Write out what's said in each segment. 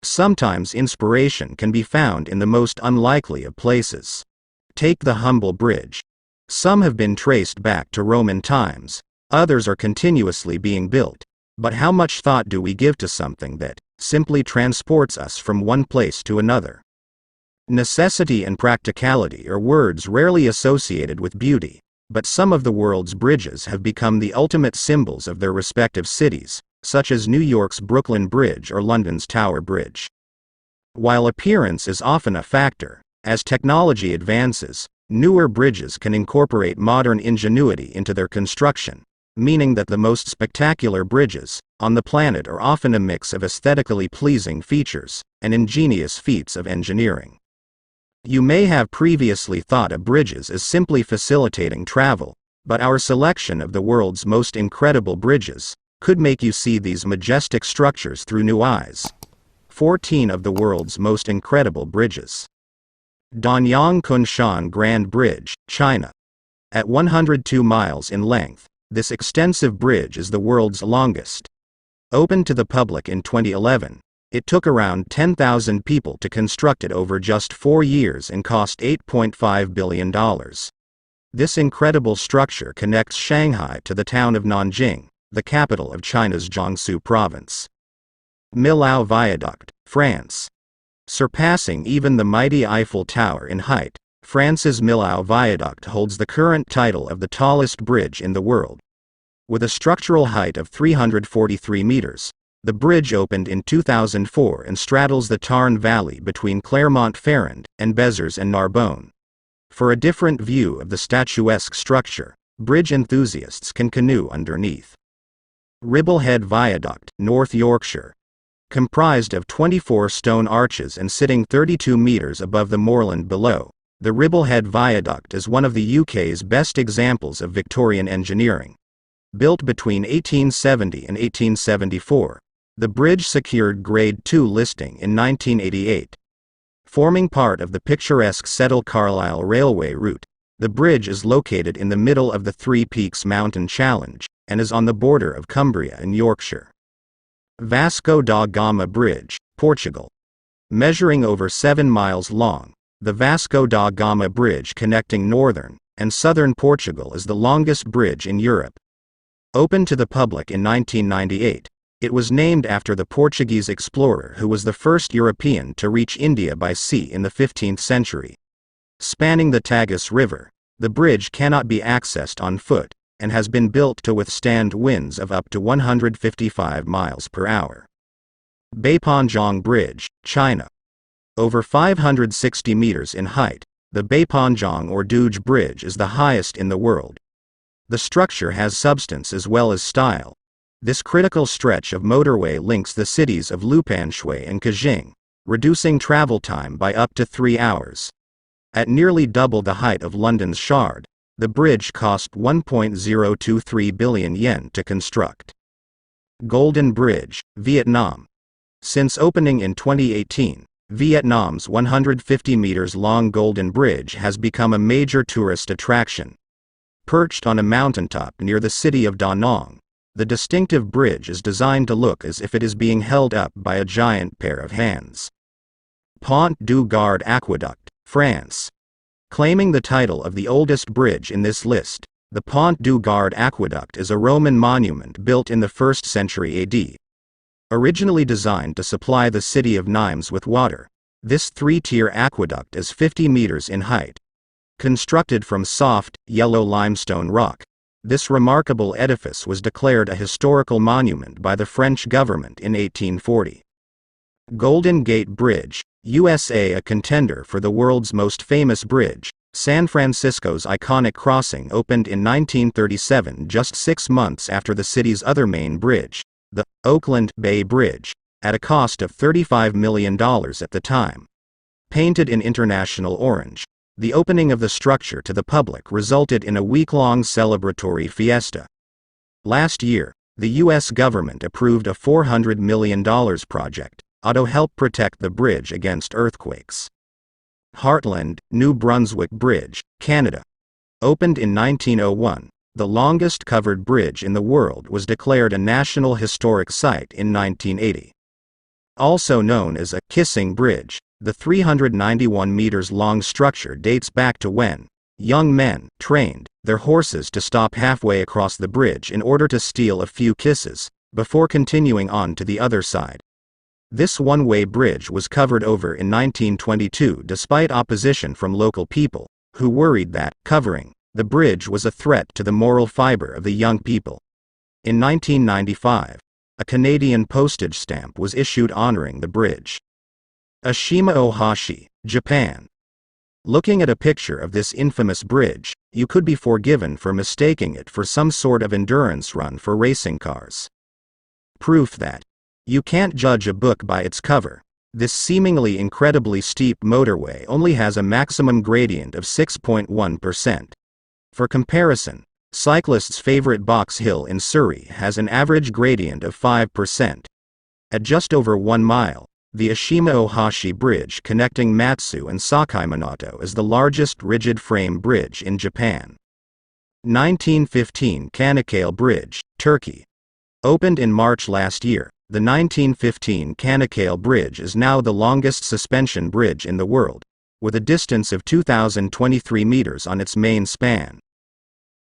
Sometimes inspiration can be found in the most unlikely of places. Take the humble bridge. Some have been traced back to Roman times, others are continuously being built. But how much thought do we give to something that simply transports us from one place to another? Necessity and practicality are words rarely associated with beauty, but some of the world's bridges have become the ultimate symbols of their respective cities, such as New York's Brooklyn Bridge or London's Tower Bridge. While appearance is often a factor, as technology advances, newer bridges can incorporate modern ingenuity into their construction, meaning that the most spectacular bridges on the planet are often a mix of aesthetically pleasing features and ingenious feats of engineering. You may have previously thought of bridges as simply facilitating travel, but our selection of the world's most incredible bridges could make you see these majestic structures through new eyes. 14 of the world's most incredible bridges. Danyang Kunshan Grand Bridge, China. At 102 miles in length, this extensive bridge is the world's longest. Opened to the public in 2011, it took around 10,000 people to construct it over just 4 years and cost $8.5 billion. This incredible structure connects Shanghai to the town of Nanjing, the capital of China's Jiangsu province. Millau Viaduct, France. Surpassing even the mighty Eiffel Tower in height, France's Millau Viaduct holds the current title of the tallest bridge in the world. With a structural height of 343 meters, the bridge opened in 2004 and straddles the Tarn Valley between Clermont-Ferrand and Béziers and Narbonne. For a different view of the statuesque structure, bridge enthusiasts can canoe underneath. Ribblehead Viaduct, North Yorkshire. Comprised of 24 stone arches and sitting 32 meters above the moorland below, the Ribblehead Viaduct is one of the UK's best examples of Victorian engineering. Built between 1870 and 1874, the bridge secured Grade II listing in 1988. Forming part of the picturesque Settle-Carlisle railway route, the bridge is located in the middle of the Three Peaks Mountain Challenge, and is on the border of Cumbria and Yorkshire. Vasco da Gama Bridge, Portugal. Measuring over 7 miles long, the Vasco da Gama Bridge connecting northern and southern Portugal is the longest bridge in Europe. Opened to the public in 1998, it was named after the Portuguese explorer who was the first European to reach India by sea in the 15th century. Spanning the Tagus River, the bridge cannot be accessed on foot, and has been built to withstand winds of up to 155 miles per hour. Beipanjiang Bridge, China. Over 560 meters in height, the Beipanjiang or Douge Bridge is the highest in the world. The structure has substance as well as style. This critical stretch of motorway links the cities of Lupanshui and Kajing, reducing travel time by up to 3 hours. At nearly double the height of London's Shard, the bridge cost 1.023 billion yen to construct. Golden Bridge, Vietnam. Since opening in 2018, Vietnam's 150 meters long Golden Bridge has become a major tourist attraction. Perched on a mountaintop near the city of Da Nang, the distinctive bridge is designed to look as if it is being held up by a giant pair of hands. Pont du Gard Aqueduct, France. Claiming the title of the oldest bridge in this list, the Pont du Gard Aqueduct is a Roman monument built in the 1st century AD. Originally designed to supply the city of Nimes with water, this 3-tier aqueduct is 50 meters in height. Constructed from soft, yellow limestone rock, this remarkable edifice was declared a historical monument by the French government in 1840. Golden Gate Bridge, USA. A contender for the world's most famous bridge, San Francisco's iconic crossing opened in 1937, just 6 months after the city's other main bridge, the Oakland Bay Bridge, at a cost of $35 million at the time. Painted in international orange, the opening of the structure to the public resulted in a week-long celebratory fiesta. Last year, the U.S. government approved a $400 million project to help protect the bridge against earthquakes. Heartland, New Brunswick Bridge, Canada. Opened in 1901, the longest covered bridge in the world was declared a National Historic Site in 1980. Also known as a kissing bridge, the 391 meters long structure dates back to when young men trained their horses to stop halfway across the bridge in order to steal a few kisses, before continuing on to the other side. This one-way bridge was covered over in 1922 despite opposition from local people, who worried that covering the bridge was a threat to the moral fiber of the young people. In 1995, a Canadian postage stamp was issued honoring the bridge. Ashima Ohashi, Japan. Looking at a picture of this infamous bridge, you could be forgiven for mistaking it for some sort of endurance run for racing cars. Proof that you can't judge a book by its cover. This seemingly incredibly steep motorway only has a maximum gradient of 6.1%. For comparison, cyclists' favorite Box Hill in Surrey has an average gradient of 5%. At just over 1 mile, the Ashima Ohashi Bridge connecting Matsu and Sakaiminato is the largest rigid-frame bridge in Japan. 1915 Çanakkale Bridge, Turkey. Opened in March last year, the 1915 Çanakkale Bridge is now the longest suspension bridge in the world, with a distance of 2,023 meters on its main span.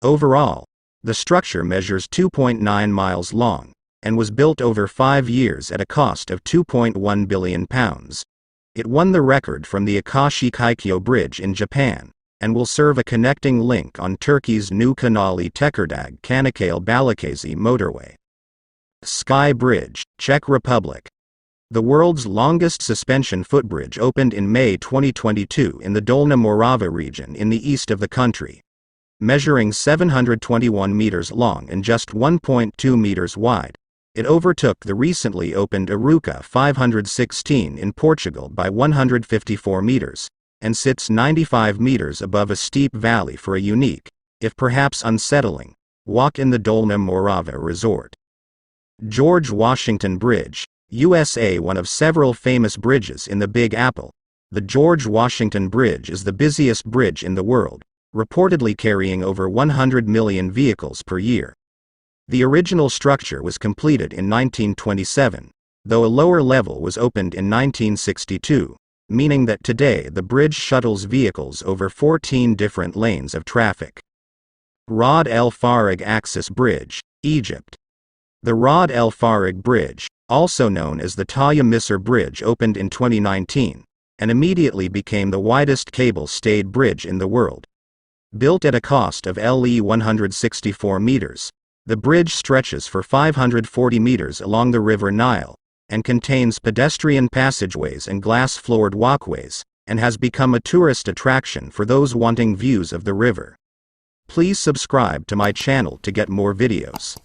Overall, the structure measures 2.9 miles long, and was built over 5 years at a cost of £2.1 billion. It won the record from the Akashi Kaikyo Bridge in Japan, and will serve a connecting link on Turkey's new Kanali Tekirdağ Çanakkale Balıkesir motorway. Sky Bridge, Czech Republic. The world's longest suspension footbridge opened in May 2022 in the Dolna Morava region in the east of the country. Measuring 721 meters long and just 1.2 meters wide, it overtook the recently opened Arouca 516 in Portugal by 154 meters, and sits 95 meters above a steep valley for a unique, if perhaps unsettling, walk in the Dolna Morava resort. George Washington Bridge, USA. One of several famous bridges in the Big Apple, the George Washington Bridge is the busiest bridge in the world, reportedly carrying over 100 million vehicles per year. The original structure was completed in 1927, though a lower level was opened in 1962, meaning that today the bridge shuttles vehicles over 14 different lanes of traffic. Rod El Farig Axis Bridge, Egypt. The Rod El Farig Bridge, also known as the Taya Misr Bridge, opened in 2019, and immediately became the widest cable-stayed bridge in the world. Built at a cost of LE 164 meters, the bridge stretches for 540 meters along the River Nile, and contains pedestrian passageways and glass-floored walkways, and has become a tourist attraction for those wanting views of the river. Please subscribe to my channel to get more videos.